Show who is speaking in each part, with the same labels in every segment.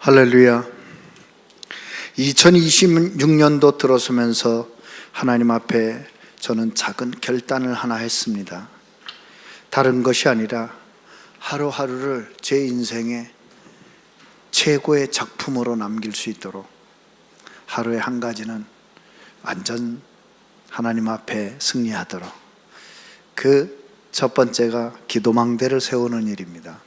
Speaker 1: 할렐루야. 2026년도 들어서면서 하나님 앞에 저는 작은 결단을 하나 했습니다. 다른 것이 아니라 하루하루를 제 인생의 최고의 작품으로 남길 수 있도록 하루에 한 가지는 완전 하나님 앞에 승리하도록, 그 첫 번째가 기도망대를 세우는 일입니다.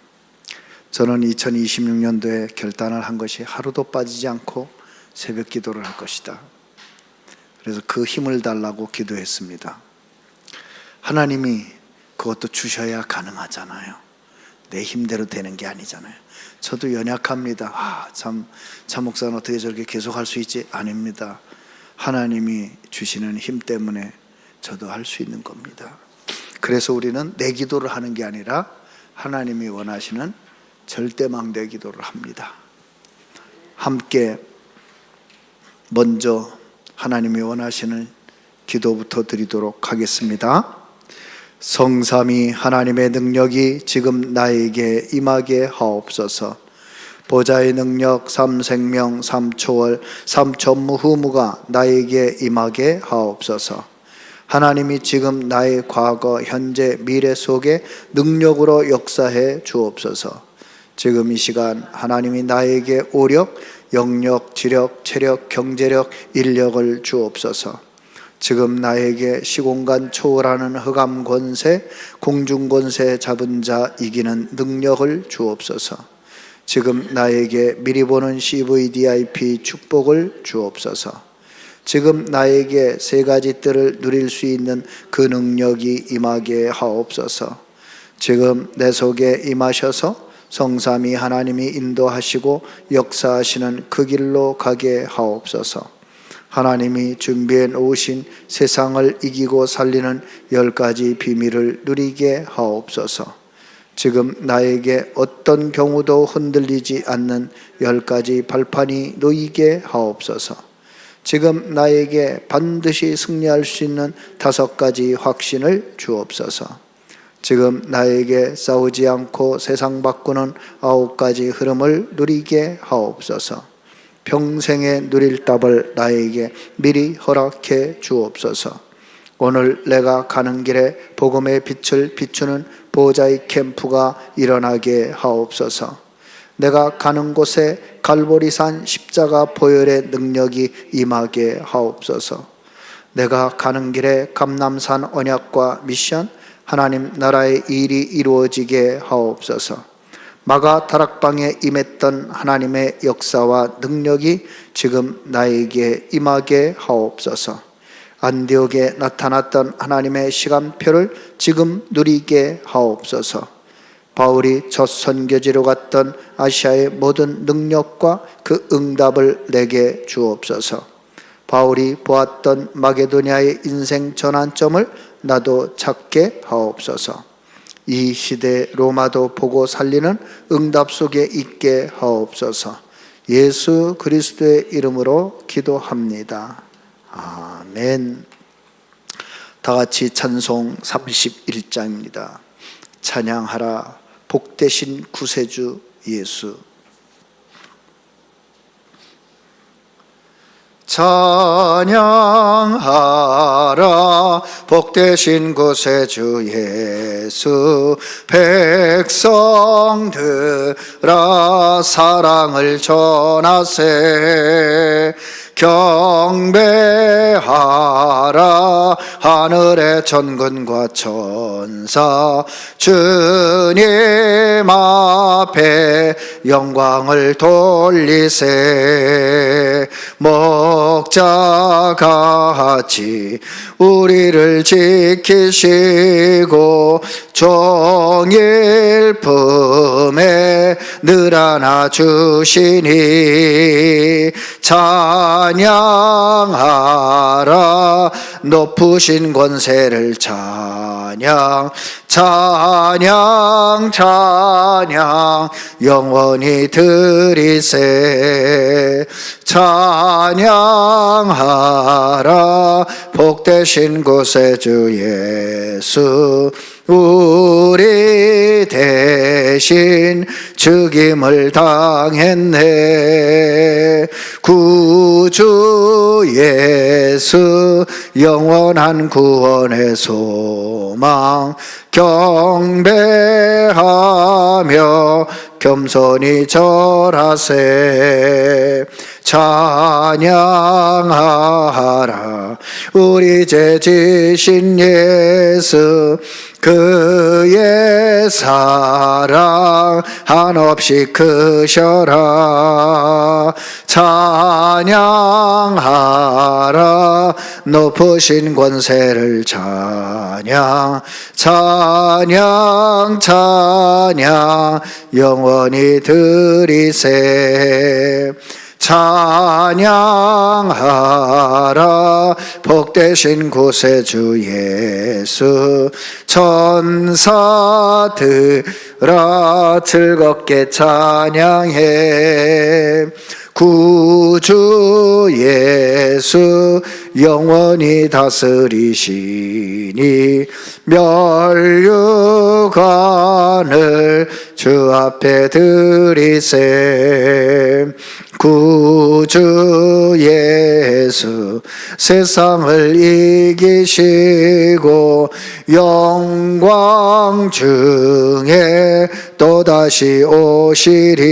Speaker 1: 저는 2026년도에 결단을 한 것이 하루도 빠지지 않고 새벽 기도를 할 것이다. 그래서 그 힘을 달라고 기도했습니다. 하나님이 그것도 주셔야 가능하잖아요. 내 힘대로 되는 게 아니잖아요. 저도 연약합니다. 참 목사는 어떻게 저렇게 계속 할 수 있지? 아닙니다. 하나님이 주시는 힘 때문에 저도 할 수 있는 겁니다. 그래서 우리는 내 기도를 하는 게 아니라 하나님이 원하시는 절대망대 기도를 합니다. 함께 먼저 하나님이 원하시는 기도부터 드리도록 하겠습니다. 성삼위 하나님의 능력이 지금 나에게 임하게 하옵소서. 보좌의 능력, 삼생명, 삼초월, 삼천무후무가 나에게 임하게 하옵소서. 하나님이 지금 나의 과거, 현재, 미래 속에 능력으로 역사해 주옵소서. 지금 이 시간 하나님이 나에게 오력, 영력, 지력, 체력, 경제력, 인력을 주옵소서. 지금 나에게 시공간 초월하는 흑암 권세, 공중 권세 잡은 자 이기는 능력을 주옵소서. 지금 나에게 미리 보는 CVDIP 축복을 주옵소서. 지금 나에게 세 가지 뜰을 누릴 수 있는 그 능력이 임하게 하옵소서. 지금 내 속에 임하셔서 성삼위 하나님이 인도하시고 역사하시는 그 길로 가게 하옵소서. 하나님이 준비해 놓으신 세상을 이기고 살리는 10가지 비밀을 누리게 하옵소서. 지금 나에게 어떤 경우도 흔들리지 않는 10가지 발판이 놓이게 하옵소서. 지금 나에게 반드시 승리할 수 있는 5가지 확신을 주옵소서. 지금 나에게 싸우지 않고 세상 바꾸는 9가지 흐름을 누리게 하옵소서. 평생에 누릴 답을 나에게 미리 허락해 주옵소서. 오늘 내가 가는 길에 복음의 빛을 비추는 보좌의 캠프가 일어나게 하옵소서. 내가 가는 곳에 갈보리산 십자가 보혈의 능력이 임하게 하옵소서. 내가 가는 길에 감람산 언약과 미션, 하나님 나라의 일이 이루어지게 하옵소서. 마가 다락방에 임했던 하나님의 역사와 능력이 지금 나에게 임하게 하옵소서. 안디옥에 나타났던 하나님의 시간표를 지금 누리게 하옵소서. 바울이 첫 선교지로 갔던 아시아의 모든 능력과 그 응답을 내게 주옵소서. 바울이 보았던 마게도냐의 인생 전환점을 나도 찾게 하옵소서. 이 시대 로마도 보고 살리는 응답 속에 있게 하옵소서. 예수 그리스도의 이름으로 기도합니다. 아멘. 다 같이 찬송 31장입니다. 찬양하라 복되신 구세주 예수. 찬양하라 복되신 구세주 예수. 백성들아 사랑을 전하세. 경배하라 하늘의 천군과 천사. 주님 앞에 영광을 돌리세. 목자같이 우리를 지키시고 종일 품에 늘 안아주시니. 찬양하라 높으신 권세를 찬양. 찬양 찬양 영원히 드리세. 찬양하라 복되신 구세주 예수. 우리 대신 대신 죽임을 당했네. 구주 예수 영원한 구원의 소망 경배하며 겸손히 절하세. 찬양하라 우리 죄 지신 예수, 그의 사랑 한없이 크셔라. 찬양하라 높으신 권세를 찬양, 찬양 찬양 영원히 드리세. 찬양하라 복되신 구세주 예수, 천사들아 즐겁게 찬양해. 구주 예수 영원히 다스리시니 멸류관을 주 앞에 드리세. 구주 예수 세상을 이기시고 영광 중에 또다시 오시리.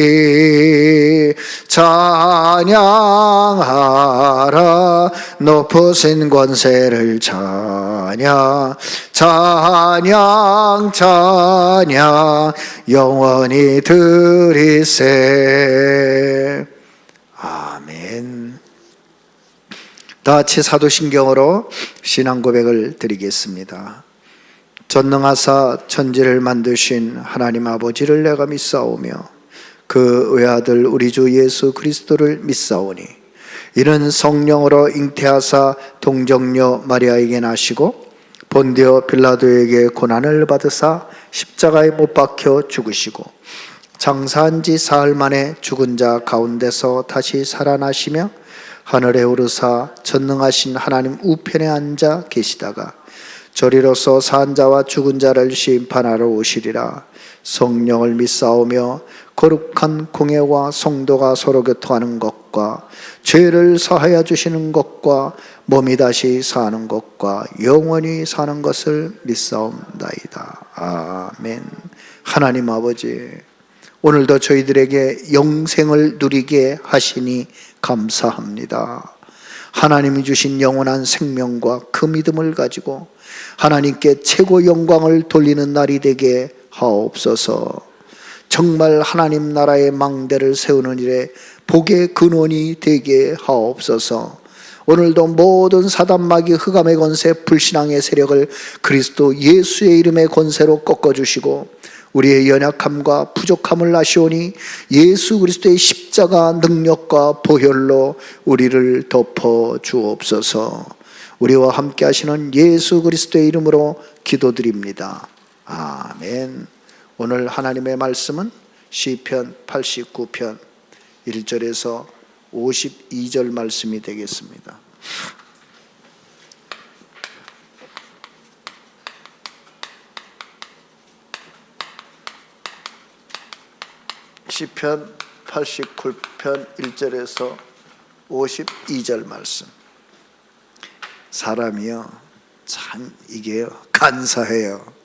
Speaker 1: 찬양하라 높으신 권세를 찬양, 찬양 찬양 영원히 드리세. 아멘. 다 같이 사도신경으로 신앙 고백을 드리겠습니다. 전능하사 천지를 만드신 하나님 아버지를 내가 믿사오며 그 외아들 우리 주 예수 그리스도를 믿사오니 이는 성령으로 잉태하사 동정녀 마리아에게 나시고 본디오 빌라도에게 고난을 받으사 십자가에 못 박혀 죽으시고 장사한 지 사흘 만에 죽은 자 가운데서 다시 살아나시며 하늘에 오르사 전능하신 하나님 우편에 앉아 계시다가 저리로서 산 자와 죽은 자를 심판하러 오시리라. 성령을 믿사오며 거룩한 공예와 성도가 서로 교통하는 것과 죄를 사하여 주시는 것과 몸이 다시 사는 것과 영원히 사는 것을 믿사옵나이다. 아멘. 하나님 아버지, 오늘도 저희들에게 영생을 누리게 하시니 감사합니다. 하나님이 주신 영원한 생명과 그 믿음을 가지고 하나님께 최고 영광을 돌리는 날이 되게 하옵소서. 정말 하나님 나라의 망대를 세우는 일에 복의 근원이 되게 하옵소서. 오늘도 모든 사단마귀 흑암의 권세 불신앙의 세력을 그리스도 예수의 이름의 권세로 꺾어주시고 우리의 연약함과 부족함을 아시오니 예수 그리스도의 십자가 능력과 보혈로 우리를 덮어 주옵소서. 우리와 함께 하시는 예수 그리스도의 이름으로 기도드립니다. 아멘. 오늘 하나님의 말씀은 시편 89편 1절에서 52절 말씀이 되겠습니다. 시편 89편 1절에서 52절 말씀. 사람이요 참 이게 간사해요.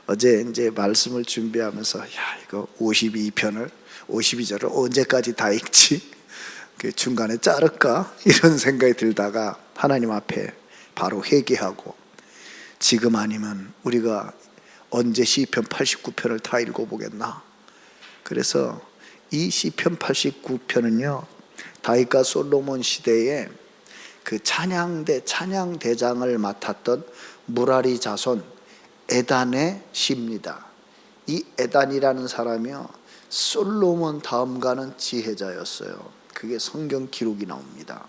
Speaker 1: 어제 이제 말씀을 준비하면서 이거 52절을 언제까지 다 읽지? 그 중간에 자를까? 이런 생각이 들다가 하나님 앞에 바로 회개하고 지금 아니면 우리가 언제 시편 89편을 다 읽어보겠나? 그래서 이 시편 89편은요 다윗과 솔로몬 시대에 그 찬양대장을 맡았던 무라리 자손 에단의 시입니다. 이 에단이라는 사람이요 솔로몬 다음 가는 지혜자였어요. 그게 성경 기록이 나옵니다.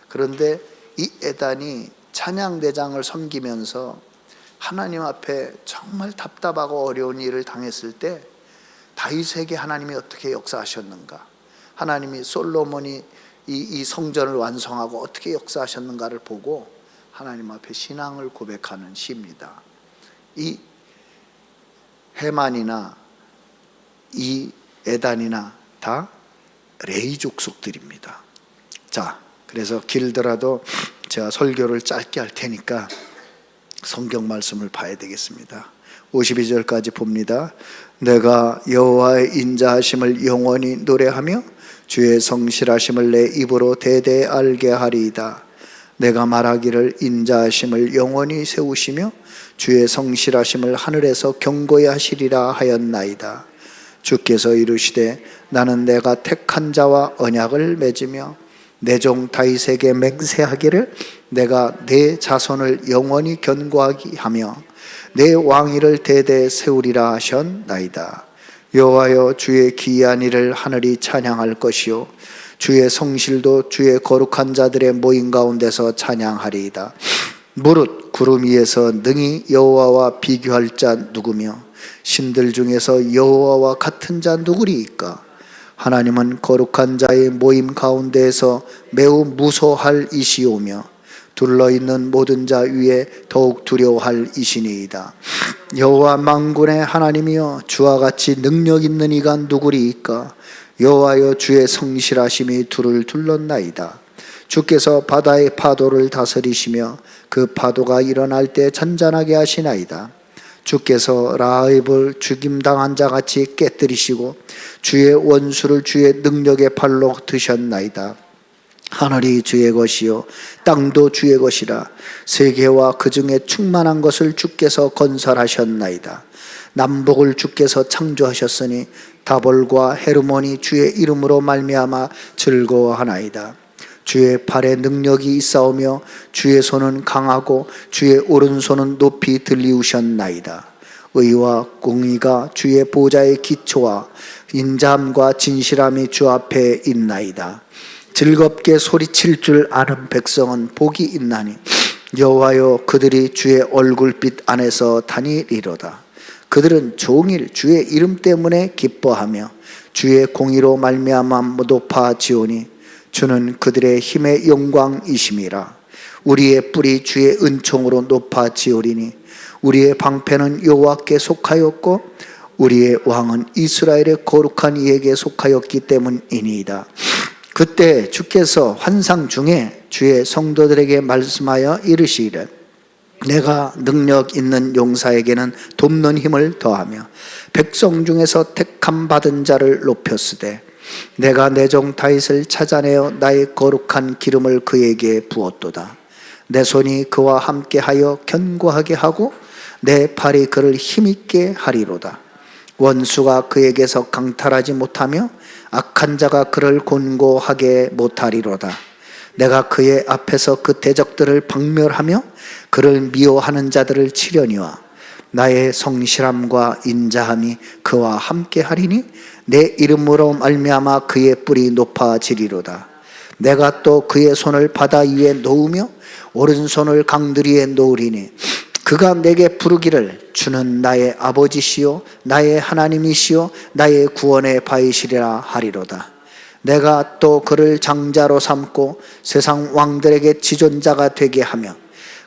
Speaker 1: 그런데 이 에단이 찬양대장을 섬기면서 하나님 앞에 정말 답답하고 어려운 일을 당했을 때 다윗에게 하나님이 어떻게 역사하셨는가, 하나님이 솔로몬이 이 성전을 완성하고 어떻게 역사하셨는가를 보고 하나님 앞에 신앙을 고백하는 시입니다. 이 헤만이나 이 에단이나 다 레위 족속들입니다. 자, 그래서 길더라도 제가 설교를 짧게 할 테니까 성경 말씀을 봐야 되겠습니다. 52절까지 봅니다. 내가 여호와의 인자하심을 영원히 노래하며 주의 성실하심을 내 입으로 대대 알게 하리이다. 내가 말하기를 인자하심을 영원히 세우시며 주의 성실하심을 하늘에서 경고히 하시리라 하였나이다. 주께서 이르시되 나는 내가 택한 자와 언약을 맺으며 내 종 다윗에게 맹세하기를 내가 내 자손을 영원히 견고하게 하며 내 왕위를 대대 세우리라 하셨나이다. 여호와여 주의 기이한 일을 하늘이 찬양할 것이요 주의 성실도 주의 거룩한 자들의 모임 가운데서 찬양하리이다. 무릇 구름 위에서 능히 여호와와 비교할 자 누구며 신들 중에서 여호와와 같은 자 누구리이까? 하나님은 거룩한 자의 모임 가운데에서 매우 무소할 이시오며 둘러있는 모든 자 위에 더욱 두려워할 이시니이다. 여호와 만군의 하나님이여 주와 같이 능력 있는 이가 누구리이까? 여호와여 주의 성실하심이 둘을 둘렀나이다. 주께서 바다의 파도를 다스리시며 그 파도가 일어날 때 잔잔하게 하시나이다. 주께서 라합을 죽임당한 자같이 깨뜨리시고 주의 원수를 주의 능력의 팔로 드셨나이다. 하늘이 주의 것이요 땅도 주의 것이라. 세계와 그 중에 충만한 것을 주께서 건설하셨나이다. 남북을 주께서 창조하셨으니 다볼과 헤르몬이 주의 이름으로 말미암아 즐거워하나이다. 주의 팔에 능력이 있사오며 주의 손은 강하고 주의 오른손은 높이 들리우셨나이다. 의와 공의가 주의 보좌의 기초와 인자함과 진실함이 주 앞에 있나이다. 즐겁게 소리칠 줄 아는 백성은 복이 있나니 여호와여 그들이 주의 얼굴빛 안에서 다니리로다. 그들은 종일 주의 이름 때문에 기뻐하며 주의 공의로 말미암아 높아지오니 주는 그들의 힘의 영광이심이라. 우리의 뿔이 주의 은총으로 높아지오리니 우리의 방패는 여호와께 속하였고 우리의 왕은 이스라엘의 거룩한 이에게 속하였기 때문이니이다. 그때 주께서 환상 중에 주의 성도들에게 말씀하여 이르시기를 내가 능력 있는 용사에게는 돕는 힘을 더하며 백성 중에서 택함 받은 자를 높였으되 내가 내 종 다윗을 찾아내어 나의 거룩한 기름을 그에게 부었도다. 내 손이 그와 함께하여 견고하게 하고 내 팔이 그를 힘있게 하리로다. 원수가 그에게서 강탈하지 못하며 악한 자가 그를 곤고하게 못하리로다. 내가 그의 앞에서 그 대적들을 박멸하며 그를 미워하는 자들을 치려니와 나의 성실함과 인자함이 그와 함께하리니 내 이름으로 말미암아 그의 뿔이 높아지리로다. 내가 또 그의 손을 바다 위에 놓으며 오른손을 강들 위에 놓으리니 그가 내게 부르기를 주는 나의 아버지시요 나의 하나님이시요 나의 구원의 바이시리라 하리로다. 내가 또 그를 장자로 삼고 세상 왕들에게 지존자가 되게 하며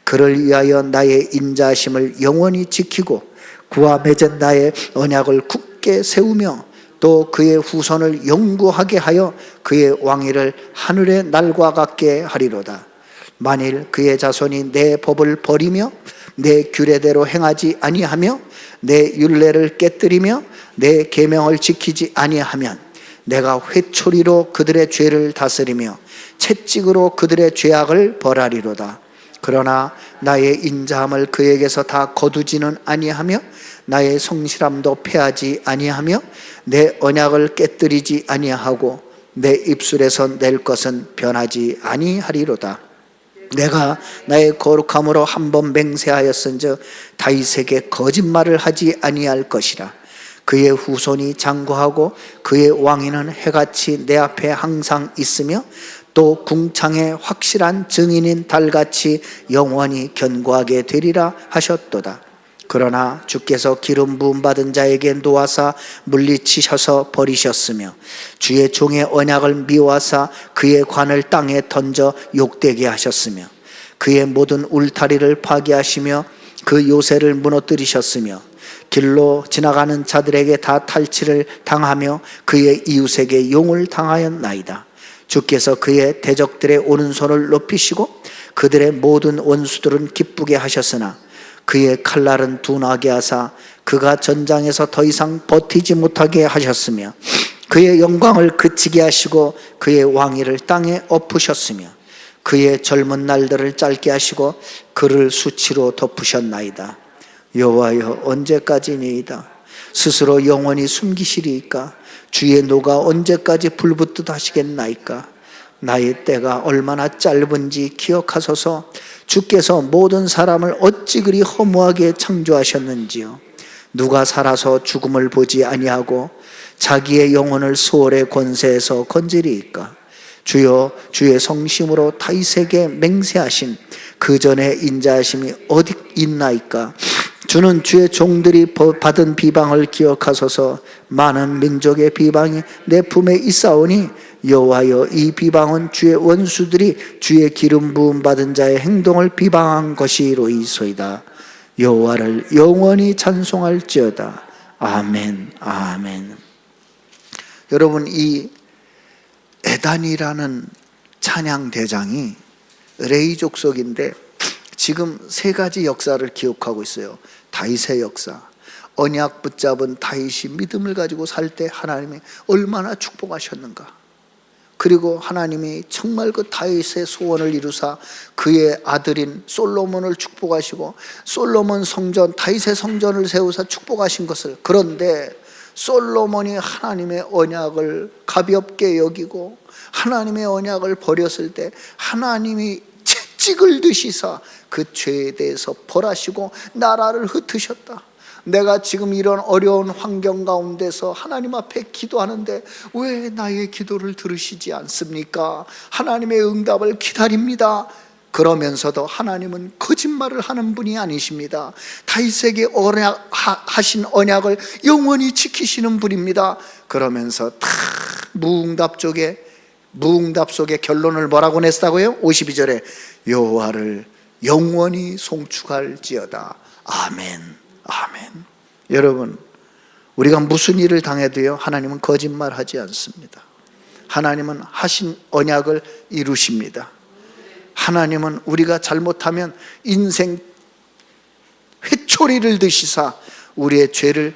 Speaker 1: 그를 위하여 나의 인자심을 영원히 지키고 그와 맺은 나의 언약을 굳게 세우며 또 그의 후손을 영구하게 하여 그의 왕위를 하늘의 날과 같게 하리로다. 만일 그의 자손이 내 법을 버리며 내 규례대로 행하지 아니하며 내 율례를 깨뜨리며 내 계명을 지키지 아니하면 내가 회초리로 그들의 죄를 다스리며 채찍으로 그들의 죄악을 벌하리로다. 그러나 나의 인자함을 그에게서 다 거두지는 아니하며 나의 성실함도 패하지 아니하며 내 언약을 깨뜨리지 아니하고 내 입술에서 낼 것은 변하지 아니하리로다. 내가 나의 거룩함으로 한번 맹세하였은즉 다윗에게 거짓말을 하지 아니할 것이라. 그의 후손이 장구하고 그의 왕위는 해같이 내 앞에 항상 있으며 또 궁창의 확실한 증인인 달같이 영원히 견고하게 되리라 하셨도다. 그러나 주께서 기름 부음 받은 자에게 놓아사 물리치셔서 버리셨으며 주의 종의 언약을 미워하사 그의 관을 땅에 던져 욕되게 하셨으며 그의 모든 울타리를 파괴하시며 그 요새를 무너뜨리셨으며 길로 지나가는 자들에게 다 탈취를 당하며 그의 이웃에게 용을 당하였나이다. 주께서 그의 대적들의 오른손을 높이시고 그들의 모든 원수들은 기쁘게 하셨으나 그의 칼날은 둔하게 하사 그가 전장에서 더 이상 버티지 못하게 하셨으며 그의 영광을 그치게 하시고 그의 왕위를 땅에 엎으셨으며 그의 젊은 날들을 짧게 하시고 그를 수치로 덮으셨나이다. 여호와여, 언제까지니이다. 스스로 영원히 숨기시리이까? 주의 노가 언제까지 불붙듯 하시겠나이까? 나의 때가 얼마나 짧은지 기억하소서. 주께서 모든 사람을 어찌 그리 허무하게 창조하셨는지요. 누가 살아서 죽음을 보지 아니하고 자기의 영혼을 수월의 권세에서 건지리이까? 주여, 주의 성심으로 다윗에게 맹세하신 그 전에 인자하심이 어디 있나이까? 주는 주의 종들이 받은 비방을 기억하소서. 많은 민족의 비방이 내 품에 있사오니 여호와여, 이 비방은 주의 원수들이 주의 기름 부음 받은 자의 행동을 비방한 것이로이소이다. 여호와를 영원히 찬송할지어다. 아멘, 아멘. 여러분, 이 에단이라는 찬양 대장이 레위 족속인데 지금 세 가지 역사를 기억하고 있어요. 다윗의 역사, 언약 붙잡은 다윗이 믿음을 가지고 살 때 하나님이 얼마나 축복하셨는가. 그리고 하나님이 정말 그 다윗의 소원을 이루사 그의 아들인 솔로몬을 축복하시고 솔로몬 성전, 다윗의 성전을 세우사 축복하신 것을, 그런데 솔로몬이 하나님의 언약을 가볍게 여기고 하나님의 언약을 버렸을 때 하나님이 채찍을 드시사 그 죄에 대해서 벌하시고 나라를 흩으셨다. 내가 지금 이런 어려운 환경 가운데서 하나님 앞에 기도하는데 왜 나의 기도를 들으시지 않습니까? 하나님의 응답을 기다립니다. 그러면서도 하나님은 거짓말을 하는 분이 아니십니다. 다윗에게 하신 언약을 영원히 지키시는 분입니다. 그러면서 다 무응답 속에 결론을 뭐라고 냈다고요? 52절에 여호와를 영원히 송축할지어다. 아멘, 아멘. 여러분, 우리가 무슨 일을 당해도요, 하나님은 거짓말하지 않습니다. 하나님은 하신 언약을 이루십니다. 하나님은 우리가 잘못하면 인생 회초리를 드시사 우리의 죄를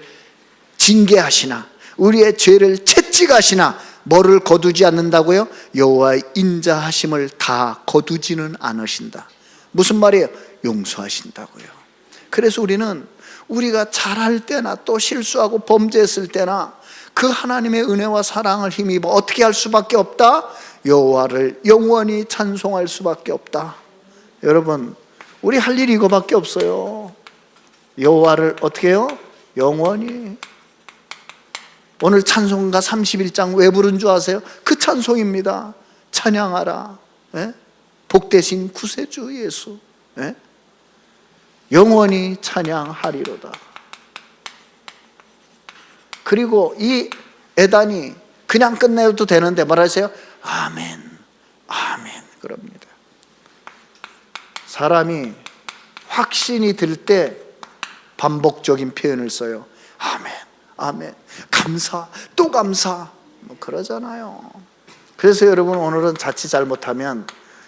Speaker 1: 징계하시나 우리의 죄를 채찍하시나 뭐를 거두지 않는다고요? 여호와의 인자하심을 다 거두지는 않으신다. 무슨 말이에요? 용서하신다고요. 그래서 우리가 잘할 때나 또 실수하고 범죄했을 때나 그 하나님의 은혜와 사랑을 힘입어 어떻게 할 수밖에 없다? 여호와를 영원히 찬송할 수밖에 없다. 여러분, 우리 할 일이 이거밖에 없어요. 여호와를 어떻게 해요? 영원히. 오늘 찬송가 31장 왜 부른 줄 아세요? 그 찬송입니다. 찬양하라, 예? 복되신 구세주 예수, 예? 영원히 찬양하리로다. 그리고 이 에단이 그냥 끝내도 되는데 뭐라 하세요? 아멘, 아멘 그럽니다. 사람이 확신이 들 때 반복적인 표현을 써요. 아멘, 아멘, 감사, 또 감사, 뭐 그러잖아요. 그래서 여러분, 오늘은 자칫 잘못하면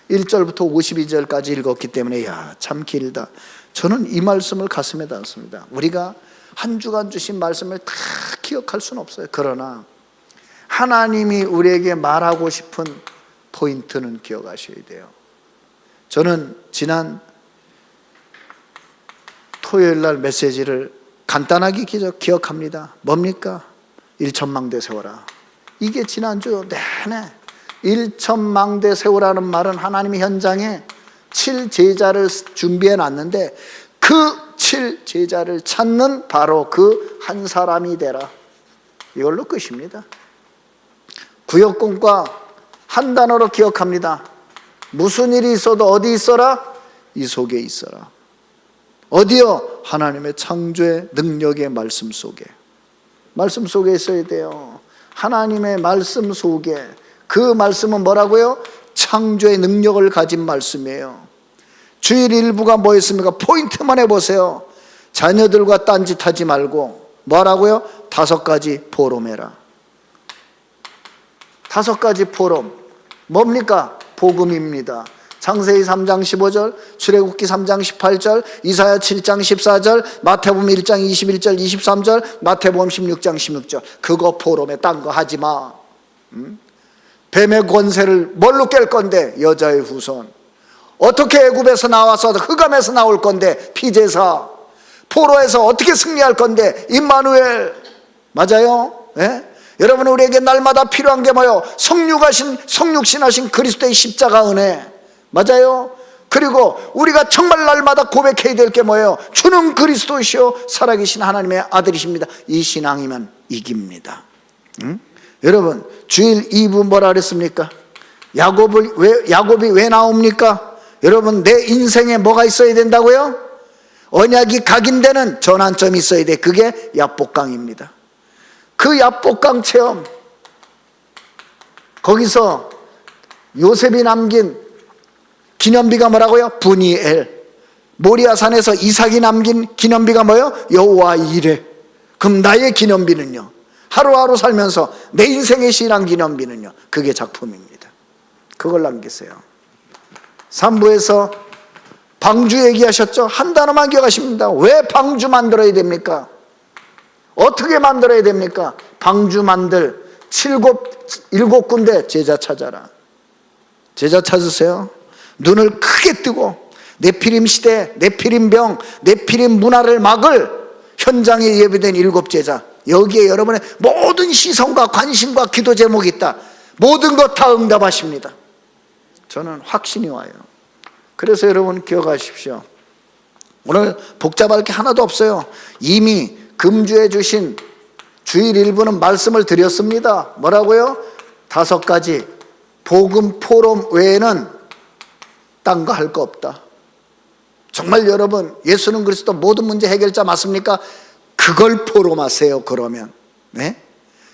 Speaker 1: 1절부터 52절까지 읽었기 때문에 야, 참 길다. 저는 이 말씀을 가슴에 담습니다. 우리가 한 주간 주신 말씀을 다 기억할 수는 없어요. 그러나 하나님이 우리에게 말하고 싶은 포인트는 기억하셔야 돼요. 저는 지난 토요일 날 메시지를 간단하게 기억합니다. 뭡니까? 1천망대 세워라. 이게 지난주 내내 1천망대 세우라는 말은 하나님이 현장에 7제자를 준비해 놨는데 그 7제자를 찾는 바로 그 한 사람이 되라. 이걸로 끝입니다. 구역공과 한 단어로 기억합니다. 무슨 일이 있어도 어디 있어라? 이 속에 있어라. 어디요? 하나님의 창조의 능력의 말씀 속에. 말씀 속에 있어야 돼요. 하나님의 말씀 속에. 그 말씀은 뭐라고요? 창조의 능력을 가진 말씀이에요. 주일 일부가 뭐였습니까? 포인트만 해보세요. 자녀들과 딴짓하지 말고 뭐라고요? 5가지 포럼해라. 5가지 포럼 뭡니까? 복음입니다. 창세기 3장 15절, 출애굽기 3장 18절, 이사야 7장 14절, 마태복음 1장 21절 23절, 마태복음 16장 16절. 그거 포럼에 딴 거 하지 마. 뱀의 권세를 뭘로 깰 건데? 여자의 후손. 어떻게 애굽에서 나와서 흑암에서 나올 건데? 피제사. 포로에서 어떻게 승리할 건데? 임마누엘. 맞아요? 예? 여러분, 우리에게 날마다 필요한 게 뭐예요? 성육신하신 그리스도의 십자가 은혜. 맞아요? 그리고 우리가 정말 날마다 고백해야 될 게 뭐예요? 주는 그리스도이시오 살아계신 하나님의 아들이십니다. 이 신앙이면 이깁니다. 여러분, 주일 2부 뭐라 그랬습니까? 야곱이 왜 나옵니까? 여러분, 내 인생에 뭐가 있어야 된다고요? 언약이 각인되는 전환점이 있어야 돼. 그게 야복강입니다. 그 야복강 체험, 거기서 요셉이 남긴 기념비가 뭐라고요? 분이엘. 모리아산에서 이삭이 남긴 기념비가 뭐예요? 여호와 이레. 그럼 나의 기념비는요? 하루하루 살면서 내 인생의 신앙 기념비는요? 그게 작품입니다. 그걸 남기세요. 3부에서 방주 얘기하셨죠? 한 단어만 기억하십니다. 왜 방주 만들어야 됩니까? 어떻게 만들어야 됩니까? 방주 만들 7군데 제자 찾아라. 제자 찾으세요. 눈을 크게 뜨고 네피림 시대, 네피림 병, 네피림 문화를 막을 현장에 예비된 7 제자. 여기에 여러분의 모든 시선과 관심과 기도 제목이 있다. 모든 것 다 응답하십니다. 저는 확신이 와요. 그래서 여러분 기억하십시오. 오늘 복잡할 게 하나도 없어요. 이미 금주해 주신 주일 1부는 말씀을 드렸습니다. 뭐라고요? 5가지 복음 포럼 외에는 딴 거 할 거 없다. 정말 여러분, 예수는 그리스도 모든 문제 해결자 맞습니까? 그걸 포럼하세요. 그러면 네?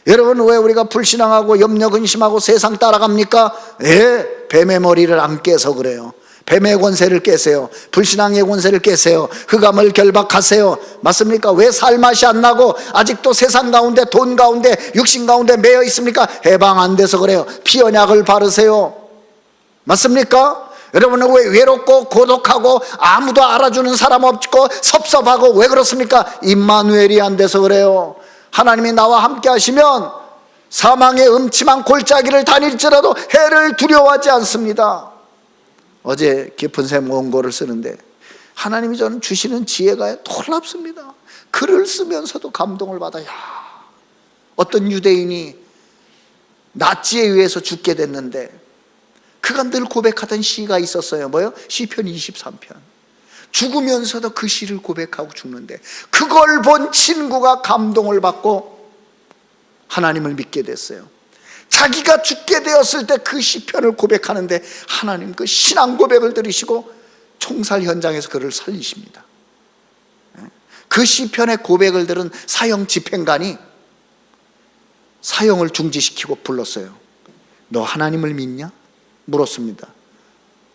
Speaker 1: 여러분, 왜 우리가 불신앙하고 염려 근심하고 세상 따라갑니까? 예, 뱀의 머리를 안 깨서 그래요. 뱀의 권세를 깨세요. 불신앙의 권세를 깨세요. 흑암을 결박하세요. 맞습니까? 왜 살맛이 안 나고 아직도 세상 가운데, 돈 가운데, 육신 가운데 매여 있습니까? 해방 안 돼서 그래요. 피언약을 바르세요. 맞습니까? 여러분은 왜 외롭고 고독하고 아무도 알아주는 사람 없고 섭섭하고 왜 그렇습니까? 임마누엘이 안 돼서 그래요. 하나님이 나와 함께 하시면 사망의 음침한 골짜기를 다닐지라도 해를 두려워하지 않습니다. 어제 깊은 샘 원고를 쓰는데 하나님이 저는 주시는 지혜가 놀랍습니다. 글을 쓰면서도 감동을 받아요. 어떤 유대인이 나치에 의해서 죽게 됐는데 그가 늘 고백하던 시가 있었어요. 뭐요? 시편 23편. 죽으면서도 그 시를 고백하고 죽는데 그걸 본 친구가 감동을 받고 하나님을 믿게 됐어요. 자기가 죽게 되었을 때 그 시편을 고백하는데 하나님 그 신앙 고백을 들으시고 총살 현장에서 그를 살리십니다. 그 시편의 고백을 들은 사형 집행관이 사형을 중지시키고 불렀어요. 너 하나님을 믿냐? 물었습니다.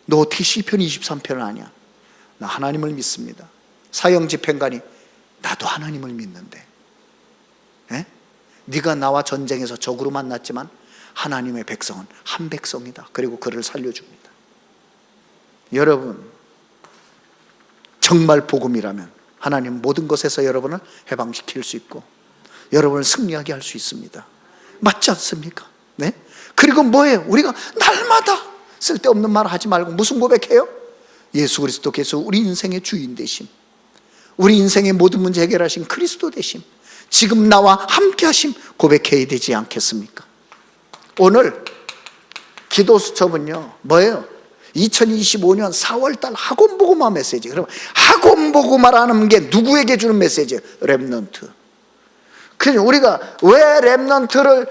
Speaker 1: 너 어떻게 시편 23편을 아냐? 나 하나님을 믿습니다. 사형 집행관이 나도 하나님을 믿는데 네가 나와 전쟁에서 적으로 만났지만 하나님의 백성은 한 백성이다. 그리고 그를 살려줍니다. 여러분, 정말 복음이라면 하나님 모든 것에서 여러분을 해방시킬 수 있고 여러분을 승리하게 할 수 있습니다. 맞지 않습니까? 네? 그리고 뭐예요? 우리가 날마다 쓸데없는 말 하지 말고 무슨 고백해요? 예수 그리스도께서 우리 인생의 주인 되심, 우리 인생의 모든 문제 해결하신 그리스도 되심, 지금 나와 함께 하심 고백해야 되지 않겠습니까? 오늘 기도 수첩은요 뭐예요? 2025년 4월달 학원보고마 메시지. 그럼 학원보고마라는 게 누구에게 주는 메시지예요? 렘넌트. 그래서 우리가 왜 렘넌트를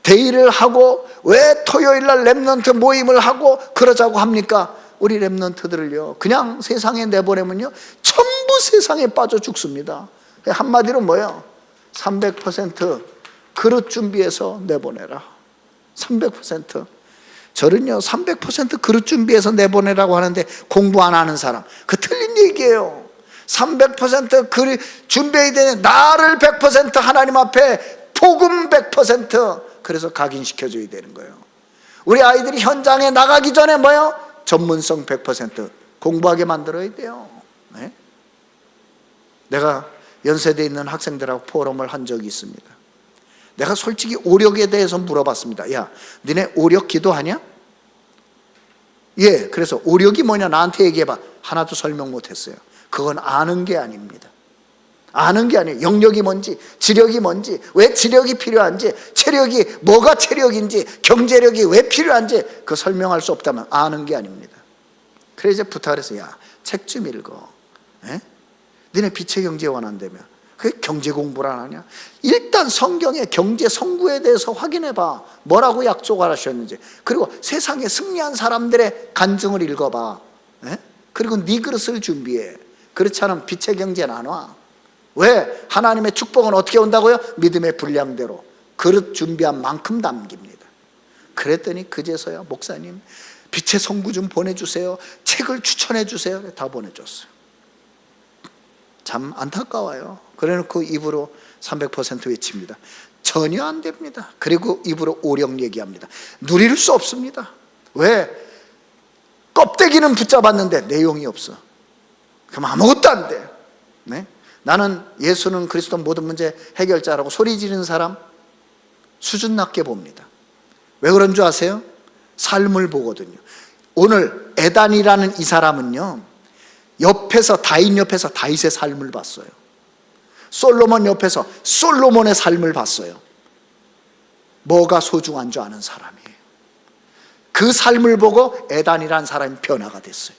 Speaker 1: 데이를 하고 왜 토요일날 렘넌트 모임을 하고 그러자고 합니까? 우리 렘넌트들을요 그냥 세상에 내보내면요 전부 세상에 빠져 죽습니다. 한마디로 뭐예요? 300% 그릇 준비해서 내보내라. 300%. 저는요 300% 그릇 준비해서 내보내라고 하는데 공부 안 하는 사람, 그 틀린 얘기예요. 300% 준비해야 되는 나를 100% 하나님 앞에 복음 100% 그래서 각인시켜줘야 되는 거예요. 우리 아이들이 현장에 나가기 전에 뭐요? 전문성 100% 공부하게 만들어야 돼요. 네? 내가 연세대에 있는 학생들하고 포럼을 한 적이 있습니다. 내가 솔직히 오력에 대해서 물어봤습니다. 야, 너네 오력 기도하냐? 예, 그래서 오력이 뭐냐 나한테 얘기해봐. 하나도 설명 못했어요. 그건 아는 게 아닙니다. 아는 게 아니에요. 영역이 뭔지, 지력이 뭔지, 왜 지력이 필요한지, 체력이 뭐가 체력인지, 경제력이 왜 필요한지 그 설명할 수 없다면 아는 게 아닙니다. 그래서 이제 부탁을 해서 야, 책 좀 읽어. 에? 너네 빛의 경제에 원한다며 그게 경제 공부를 안 하냐? 일단 성경의 경제 성구에 대해서 확인해봐. 뭐라고 약속을 하셨는지. 그리고 세상에 승리한 사람들의 간증을 읽어봐. 에? 그리고 네 그릇을 준비해. 그렇지 않으면 빛의 경제는 안 와. 왜? 하나님의 축복은 어떻게 온다고요? 믿음의 분량대로 그릇 준비한 만큼 담깁니다. 그랬더니 그제서야 목사님 빛의 성구 좀 보내주세요. 책을 추천해 주세요. 다 보내줬어요. 참 안타까워요. 그래놓고 입으로 300% 외칩니다. 전혀 안 됩니다. 그리고 입으로 오력 얘기합니다. 누릴 수 없습니다. 왜? 껍데기는 붙잡았는데 내용이 없어. 그럼 아무것도 안 돼. 네? 나는 예수는 그리스도 모든 문제 해결자라고 소리 지르는 사람 수준 낮게 봅니다. 왜 그런 줄 아세요? 삶을 보거든요. 오늘 에단이라는 이 사람은요, 옆에서 다윗 옆에서 다윗의 삶을 봤어요. 솔로몬 옆에서 솔로몬의 삶을 봤어요. 뭐가 소중한 줄 아는 사람이에요. 그 삶을 보고 에단이라는 사람이 변화가 됐어요.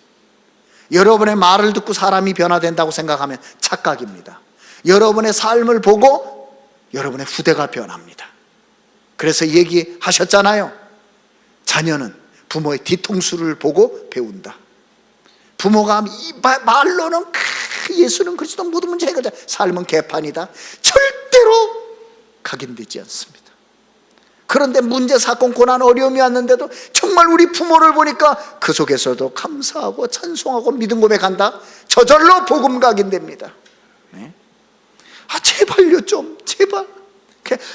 Speaker 1: 여러분의 말을 듣고 사람이 변화된다고 생각하면 착각입니다. 여러분의 삶을 보고 여러분의 후대가 변합니다. 그래서 얘기하셨잖아요. 자녀는 부모의 뒤통수를 보고 배운다. 부모가 이 말로는 예수는 그리스도 모든 문제 해결자, 삶은 개판이다, 절대로 각인되지 않습니다. 그런데 문제, 사건, 고난, 어려움이 왔는데도 정말 우리 부모를 보니까 그 속에서도 감사하고 찬송하고 믿음 고백한다. 저절로 복음 각인됩니다. 네? 아, 제발요, 좀 제발.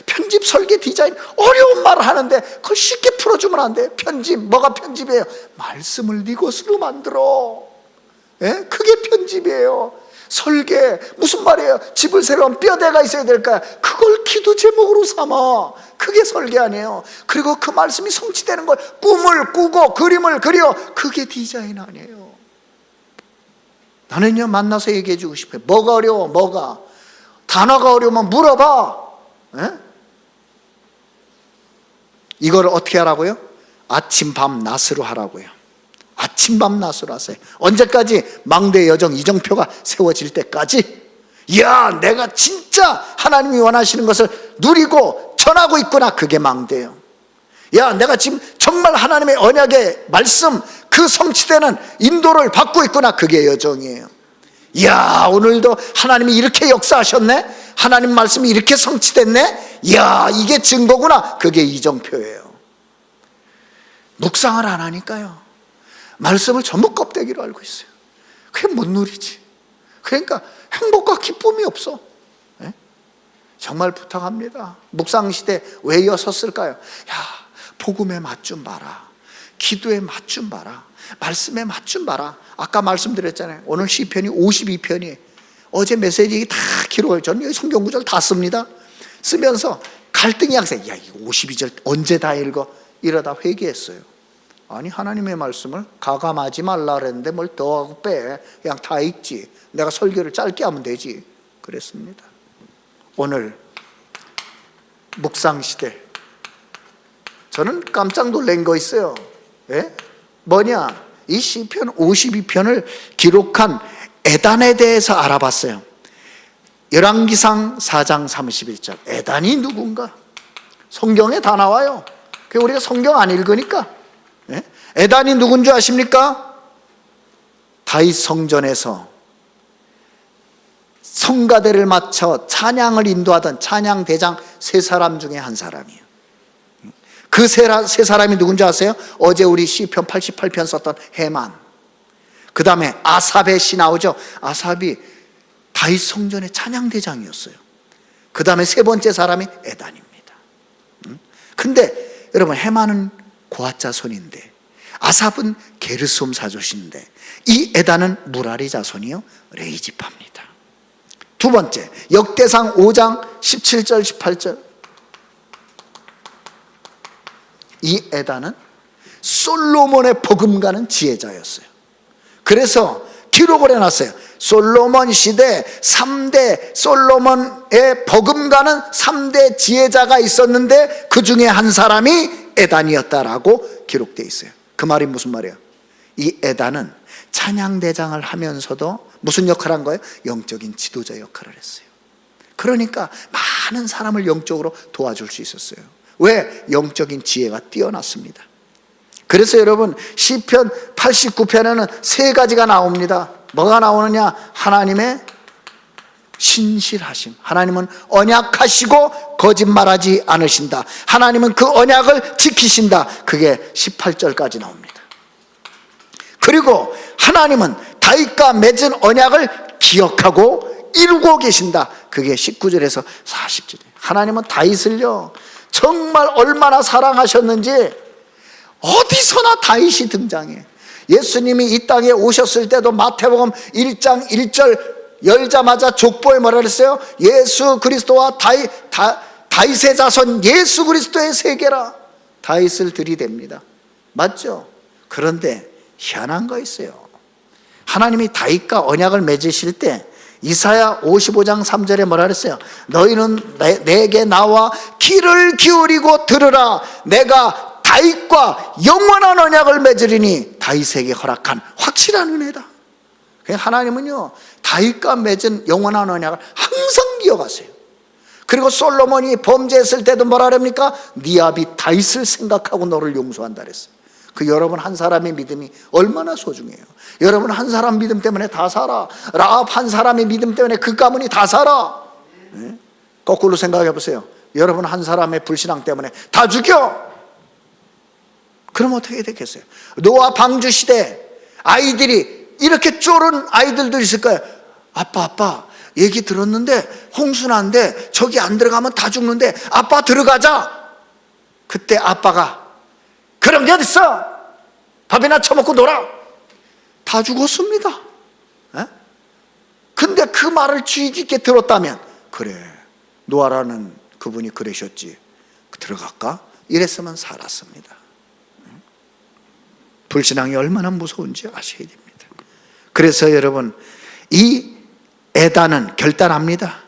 Speaker 1: 편집, 설계, 디자인 어려운 말을 하는데 그걸 쉽게 풀어주면 안 돼요? 편집, 뭐가 편집이에요? 말씀을 네 것으로 만들어. 예? 그게 편집이에요. 설계, 무슨 말이에요? 집을 새로운 뼈대가 있어야 될까요? 그걸 기도 제목으로 삼아. 그게 설계 아니에요. 그리고 그 말씀이 성취되는 걸 꿈을 꾸고 그림을 그려. 그게 디자인 아니에요. 나는요, 만나서 얘기해 주고 싶어요. 뭐가 어려워? 뭐가? 단어가 어려우면 물어봐. 예? 이걸 어떻게 하라고요? 아침 밤 낮으로 하라고요. 아침 밤 낮으로 하세요. 언제까지? 망대 여정 이정표가 세워질 때까지. 이야, 내가 진짜 하나님이 원하시는 것을 누리고 전하고 있구나. 그게 망대예요. 야, 내가 지금 정말 하나님의 언약의 말씀 그 성취되는 인도를 받고 있구나. 그게 여정이에요. 이야, 오늘도 하나님이 이렇게 역사하셨네. 하나님 말씀이 이렇게 성취됐네. 이야, 이게 증거구나. 그게 이정표예요. 묵상을 안 하니까요, 말씀을 전부 껍데기로 알고 있어요. 그게 못 누리지. 그러니까 행복과 기쁨이 없어. 네? 정말 부탁합니다. 묵상시대 왜 이어섰을까요? 야, 복음에 맛 좀 봐라. 기도에 맛 좀 봐라. 말씀에 맛 좀 봐라. 아까 말씀드렸잖아요. 오늘 시편이 52편이에요. 어제 메시지 다 기록해요. 저는 여기 성경 구절 다 씁니다. 쓰면서 갈등이 항상, 야, 이거 52절 언제 다 읽어? 이러다 회개했어요. 아니, 하나님의 말씀을 가감하지 말라 그랬는데 뭘 더하고 빼. 그냥 다 읽지. 내가 설교를 짧게 하면 되지. 그랬습니다. 오늘 묵상시대, 저는 깜짝 놀란 거 있어요. 예? 뭐냐? 이 시편 52편을 기록한 에단에 대해서 알아봤어요. 열왕기상 4장 31절. 에단이 누군가? 성경에 다 나와요. 우리가 성경 안 읽으니까. 예? 에단이 누군지 아십니까? 다윗 성전에서 성가대를 맞춰 찬양을 인도하던 찬양 대장 세 사람 중에 한 사람이에요. 그 세 사람이 누군지 아세요? 어제 우리 시편 88편 썼던 해만, 그 다음에 아삽의 시 나오죠. 아삽이 다윗 성전의 찬양대장이었어요. 그 다음에 세 번째 사람이 에단입니다. 근데 여러분, 헤만은 고앗 자손인데 아삽은 게르솜 사조신데 이 에단은 무라리 자손이요 레위 지파입니다. 두 번째, 역대상 5장 17절 18절. 이 에단은 솔로몬의 버금가는 지혜자였어요. 그래서 기록을 해놨어요. 솔로몬 시대 3대, 솔로몬의 버금가는 3대 지혜자가 있었는데 그 중에 한 사람이 에단이었다라고 기록되어 있어요. 그 말이 무슨 말이에요? 이 에단은 찬양대장을 하면서도 무슨 역할을 한 거예요? 영적인 지도자 역할을 했어요. 그러니까 많은 사람을 영적으로 도와줄 수 있었어요. 왜? 영적인 지혜가 뛰어났습니다. 그래서 여러분, 시편 89편에는 세 가지가 나옵니다. 뭐가 나오느냐? 하나님의 신실하심. 하나님은 언약하시고 거짓말하지 않으신다. 하나님은 그 언약을 지키신다. 그게 18절까지 나옵니다. 그리고 하나님은 다윗과 맺은 언약을 기억하고 이루고 계신다. 그게 19절에서 40절이에요. 하나님은 다윗을요 정말 얼마나 사랑하셨는지 어디서나 다윗이 등장해. 예수님이 이 땅에 오셨을 때도 마태복음 1장 1절 열자마자 족보에 뭐라 그랬어요? 예수 그리스도와 다윗의 자손 예수 그리스도의 세계라. 다윗을 들이댑니다. 맞죠? 그런데 희한한 거 있어요. 하나님이 다윗과 언약을 맺으실 때 이사야 55장 3절에 뭐라 그랬어요? 너희는 내게 나와 귀를 기울이고 들으라. 내가 다윗과 영원한 언약을 맺으리니 다윗에게 허락한 확실한 은혜다. 하나님은요 다윗과 맺은 영원한 언약을 항상 기억하세요. 그리고 솔로몬이 범죄했을 때도 뭐라 그럽니까? 네 아비 다윗을 생각하고 너를 용서한다 그랬어요. 그 여러분 한 사람의 믿음이 얼마나 소중해요. 여러분 한 사람 믿음 때문에 다 살아. 라합 한 사람의 믿음 때문에 그 가문이 다 살아. 네? 거꾸로 생각해 보세요. 여러분 한 사람의 불신앙 때문에 다 죽여. 그럼 어떻게 되겠어요? 노아 방주 시대 아이들이 이렇게 쫄은 아이들도 있을 거예요. 아빠 얘기 들었는데 홍수난데 저기 안 들어가면 다 죽는데 아빠 들어가자. 그때 아빠가 그런 게 어딨어? 밥이나 처먹고 놀아. 다 죽었습니다. 에? 근데 그 말을 주의 깊게 들었다면 그래 노아라는 그분이 그러셨지 들어갈까? 이랬으면 살았습니다. 불신앙이 얼마나 무서운지 아셔야 됩니다. 그래서 여러분 이 에단은 결단합니다.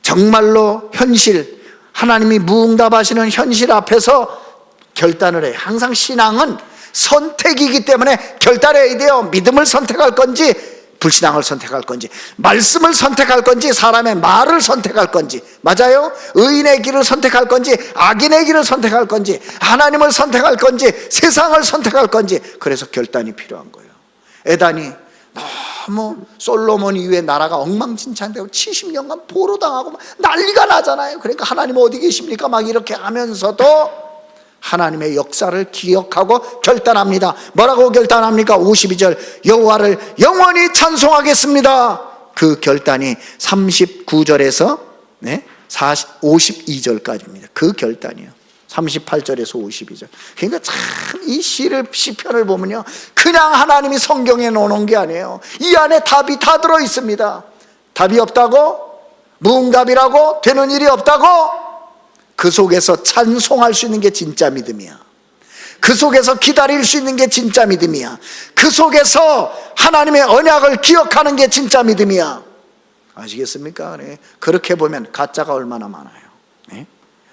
Speaker 1: 정말로 현실, 하나님이 무응답하시는 현실 앞에서 결단을 해요. 항상 신앙은 선택이기 때문에 결단해야 돼요. 믿음을 선택할 건지 불신앙을 선택할 건지, 말씀을 선택할 건지 사람의 말을 선택할 건지, 맞아요? 의인의 길을 선택할 건지 악인의 길을 선택할 건지, 하나님을 선택할 건지 세상을 선택할 건지. 그래서 결단이 필요한 거예요. 에단이 너무 솔로몬 이후에 나라가 엉망진창되고 70년간 포로당하고 난리가 나잖아요. 그러니까 하나님 어디 계십니까? 막 이렇게 하면서도 하나님의 역사를 기억하고 결단합니다. 뭐라고 결단합니까? 52절 여호와를 영원히 찬송하겠습니다. 그 결단이 39절에서 52절까지입니다. 그 결단이요. 38절에서 52절. 그러니까 참 이 시편을 보면요 그냥 하나님이 성경에 넣어놓은 게 아니에요. 이 안에 답이 다 들어있습니다. 답이 없다고? 무응답이라고? 되는 일이 없다고? 그 속에서 찬송할 수 있는 게 진짜 믿음이야. 그 속에서 기다릴 수 있는 게 진짜 믿음이야. 그 속에서 하나님의 언약을 기억하는 게 진짜 믿음이야. 아시겠습니까? 네. 그렇게 보면 가짜가 얼마나 많아요. 네?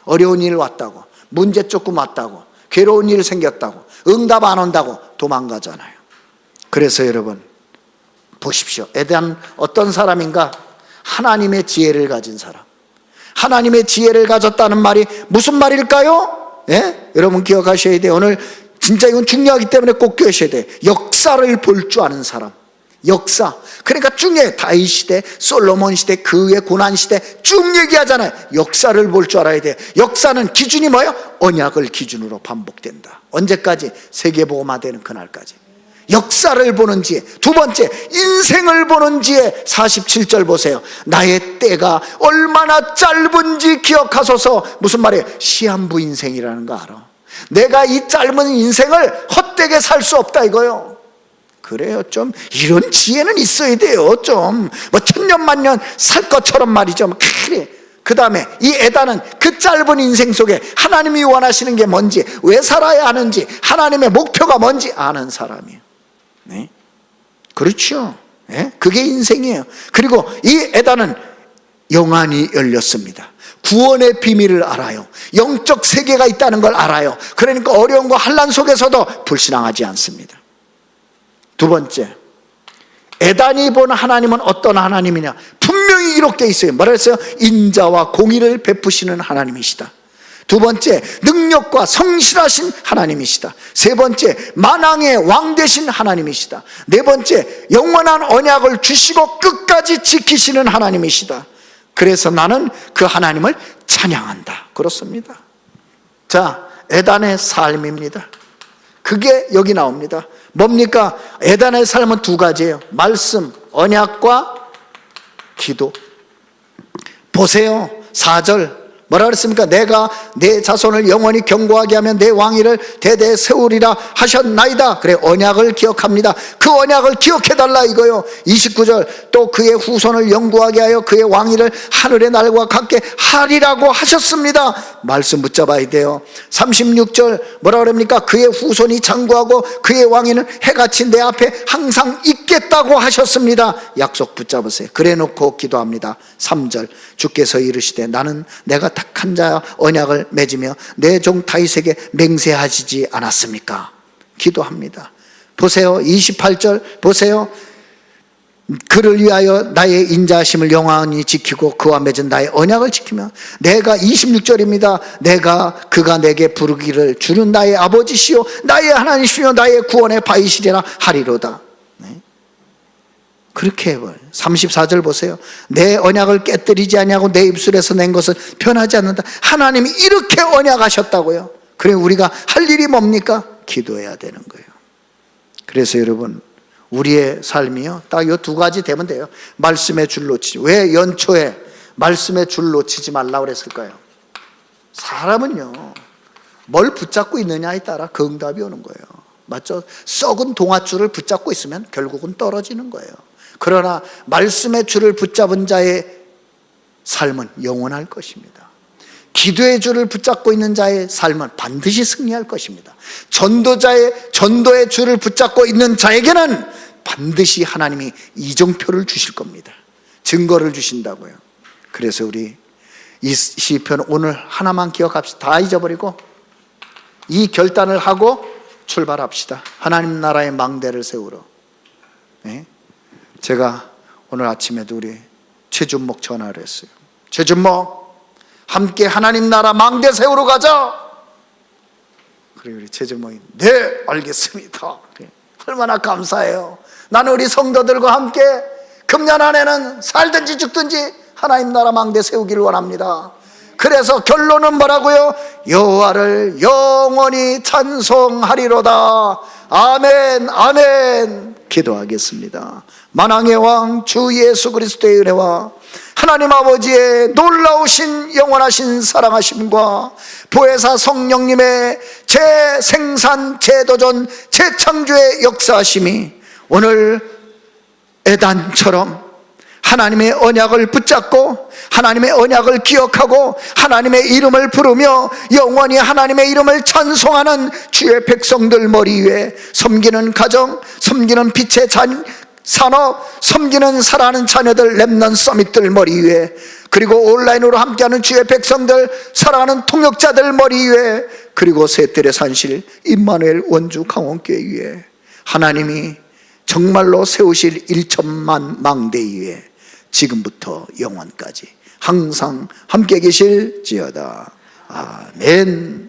Speaker 1: 어려운 일 왔다고, 문제 조금 왔다고, 괴로운 일 생겼다고, 응답 안 온다고 도망가잖아요. 그래서 여러분 보십시오. 에단 어떤 사람인가? 하나님의 지혜를 가진 사람. 하나님의 지혜를 가졌다는 말이 무슨 말일까요? 예? 여러분 기억하셔야 돼요. 오늘 진짜 이건 중요하기 때문에 꼭 기억하셔야 돼요. 역사를 볼 줄 아는 사람. 역사. 그러니까 쭉 다윗 시대, 솔로몬 시대, 그 후에 고난 시대 쭉 얘기하잖아요. 역사를 볼 줄 알아야 돼요. 역사는 기준이 뭐예요? 언약을 기준으로 반복된다. 언제까지? 세계복음화되는 그날까지. 역사를 보는 지혜, 두 번째 인생을 보는 지혜. 47절 보세요. 나의 때가 얼마나 짧은지 기억하소서. 무슨 말이에요? 시한부 인생이라는 거 알아. 내가 이 짧은 인생을 헛되게 살 수 없다 이거요. 그래요. 좀 이런 지혜는 있어야 돼요. 좀 뭐 천년만년 살 것처럼 말이죠. 그래. 그 다음에 이 에다는 그 짧은 인생 속에 하나님이 원하시는 게 뭔지, 왜 살아야 하는지, 하나님의 목표가 뭔지 아는 사람이에요. 네? 그렇죠. 네? 그게 인생이에요. 그리고 이 에다는 영안이 열렸습니다. 구원의 비밀을 알아요. 영적 세계가 있다는 걸 알아요. 그러니까 어려움과 환난 속에서도 불신앙하지 않습니다. 두 번째, 에단이 본 하나님은 어떤 하나님이냐? 분명히 이렇게 있어요. 뭐라 했어요? 인자와 공의를 베푸시는 하나님이시다. 두 번째, 능력과 성실하신 하나님이시다. 세 번째, 만왕의 왕 되신 하나님이시다. 네 번째, 영원한 언약을 주시고 끝까지 지키시는 하나님이시다. 그래서 나는 그 하나님을 찬양한다. 그렇습니다. 자, 에단의 삶입니다. 그게 여기 나옵니다. 뭡니까? 에단의 삶은 두 가지예요. 말씀, 언약과 기도. 보세요. 4절 뭐라 그랬습니까? 내가 내 자손을 영원히 견고하게 하면 내 왕위를 대대 세우리라 하셨나이다. 그래, 언약을 기억합니다. 그 언약을 기억해달라 이거요. 29절 또 그의 후손을 영구하게 하여 그의 왕위를 하늘의 날과 같게 하리라고 하셨습니다. 말씀 붙잡아야 돼요. 36절 뭐라 그럽니까? 그의 후손이 장구하고 그의 왕위는 해같이 내 앞에 항상 있겠다고 하셨습니다. 약속 붙잡으세요. 그래 놓고 기도합니다. 3절 주께서 이르시되 나는 내가 택한 자와 언약을 맺으며 내 종 다윗에게 맹세하시지 않았습니까? 기도합니다. 보세요. 28절 보세요. 그를 위하여 나의 인자하심을 영원히 지키고 그와 맺은 나의 언약을 지키며 내가 26절입니다. 그가 내게 부르기를 주는 나의 아버지시요 나의 하나님이시며 나의 구원의 바위시리라 하리로다. 네? 그렇게 해버려요. 34절 보세요. 내 언약을 깨뜨리지 아니하고 내 입술에서 낸 것을 변하지 않는다. 하나님이 이렇게 언약하셨다고요. 그래 우리가 할 일이 뭡니까? 기도해야 되는 거예요. 그래서 여러분 우리의 삶이요 딱 이 두 가지 되면 돼요. 말씀의 줄 놓치지. 왜 연초에 말씀의 줄 놓치지 말라고 그랬을까요? 사람은요 뭘 붙잡고 있느냐에 따라 그 응답이 오는 거예요. 맞죠? 썩은 동아줄을 붙잡고 있으면 결국은 떨어지는 거예요. 그러나 말씀의 줄을 붙잡은 자의 삶은 영원할 것입니다. 기도의 줄을 붙잡고 있는 자의 삶은 반드시 승리할 것입니다. 전도의 줄을 붙잡고 있는 자에게는 반드시 하나님이 이정표를 주실 겁니다. 증거를 주신다고요. 그래서 우리 이 시편 오늘 하나만 기억합시다. 다 잊어버리고 이 결단을 하고 출발합시다. 하나님 나라의 망대를 세우러. 네? 제가 오늘 아침에도 우리 최준목 전화를 했어요. 최준목 함께 하나님 나라 망대 세우러 가자. 그리고 우리 최준목이 네 알겠습니다. 얼마나 감사해요. 나는 우리 성도들과 함께 금년 안에는 살든지 죽든지 하나님 나라 망대 세우기를 원합니다. 그래서 결론은 뭐라고요? 여호와를 영원히 찬송하리로다. 아멘 아멘. 기도하겠습니다. 만왕의 왕 주 예수 그리스도의 은혜와 하나님 아버지의 놀라우신 영원하신 사랑하심과 보혜사 성령님의 재생산 재도전 재창조의 역사하심이 오늘 에단처럼 하나님의 언약을 붙잡고 하나님의 언약을 기억하고 하나님의 이름을 부르며 영원히 하나님의 이름을 찬송하는 주의 백성들 머리 위에 섬기는 가정, 섬기는 빛의 산업, 섬기는 사랑하는 자녀들 렘넌트 서밋들 머리 위에 그리고 온라인으로 함께하는 주의 백성들 사랑하는 통역자들 머리 위에 그리고 셋들의 산실 임마누엘 원주 강원교회 위에 하나님이 정말로 세우실 1천만 망대 위에 지금부터 영원까지 항상 함께 계실지어다. 아멘.